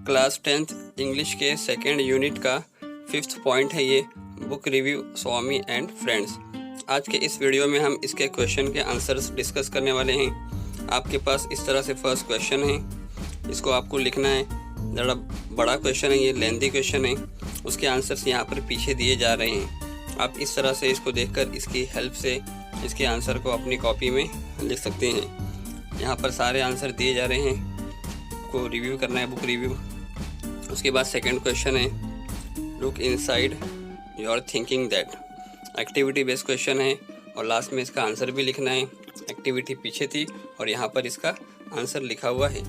Class 10th English के second unit का 5th point है ये book review Swami and friends. आज के इस वीडियो में हम इसके क्वेश्चन के आंसर्स डिस्कस करने वाले हैं। आपके पास इस तरह से फर्स्ट क्वेश्चन है, इसको आपको लिखना है। ज़रा बड़ा क्वेश्चन है, ये लेंथी क्वेश्चन है। उसके आंसर्स यहाँ पर पीछे दिए जा रहे हैं। आप इस तरह से इसको देखकर इसकी हेल्प से इसके आंसर को अपनी कॉपी में लिख सकते हैं। यहाँ पर सारे आंसर दिए जा रहे हैं, को रिव्यू करना है, बुक रिव्यू। उसके बाद सेकंड क्वेश्चन है look inside your thinking that. Activity based question है और लास्ट में इसका आंसर भी लिखना है। एक्टिविटी पीछे थी और यहाँ पर इसका आंसर लिखा हुआ है।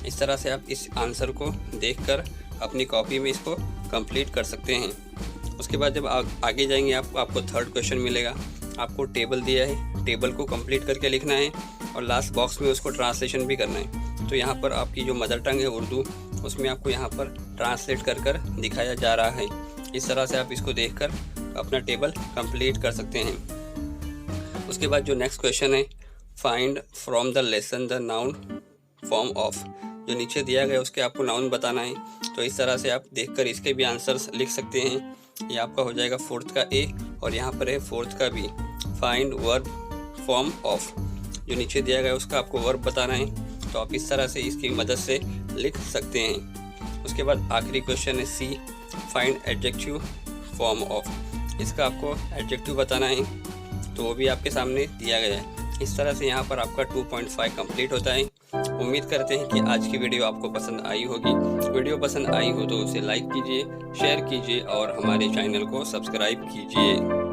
इस तरह से आप इस आंसर को देखकर अपनी कॉपी में इसको कंप्लीट कर सकते हैं। उसके बाद जब आगे जाएंगे आपको थर्ड क्वेश्चन मिलेगा। आपको टेबल दिया है, टेबल को कंप्लीट करके लिखना है और लास्ट बॉक्स में उसको ट्रांसलेशन भी करना है। तो यहाँ पर आपकी जो मदर टंग है उर्दू, उसमें आपको यहाँ पर ट्रांसलेट कर दिखाया जा रहा है। इस तरह से आप इसको देखकर अपना टेबल कंप्लीट कर सकते हैं। उसके बाद जो नेक्स्ट क्वेश्चन है find from the lesson the noun form of. जो नीचे दिया गया उसके आपको नाउन बताना है। तो इस तरह से आप देखकर इसके भी आंसर्स लिख सकते हैं। ये आपका हो जाएगा फोर्थ का ए और यहाँ पर है फोर्थ का B. Find verb form of, जो नीचे दिया गया उसका आपको वर्ब बताना है। तो आप इस तरह से इसकी मदद से लिख सकते हैं। उसके बाद आखिरी क्वेश्चन है सी फाइंड एडजेक्टिव फॉर्म ऑफ। इसका आपको एडजेक्टिव बताना है, तो वो भी आपके सामने दिया गया है। इस तरह से यहाँ पर आपका 2.5 कंप्लीट होता है। उम्मीद करते हैं कि आज की वीडियो आपको पसंद आई होगी। वीडियो पसंद आई हो तो उसे लाइक कीजिए, शेयर कीजिए और हमारे चैनल को सब्सक्राइब कीजिए।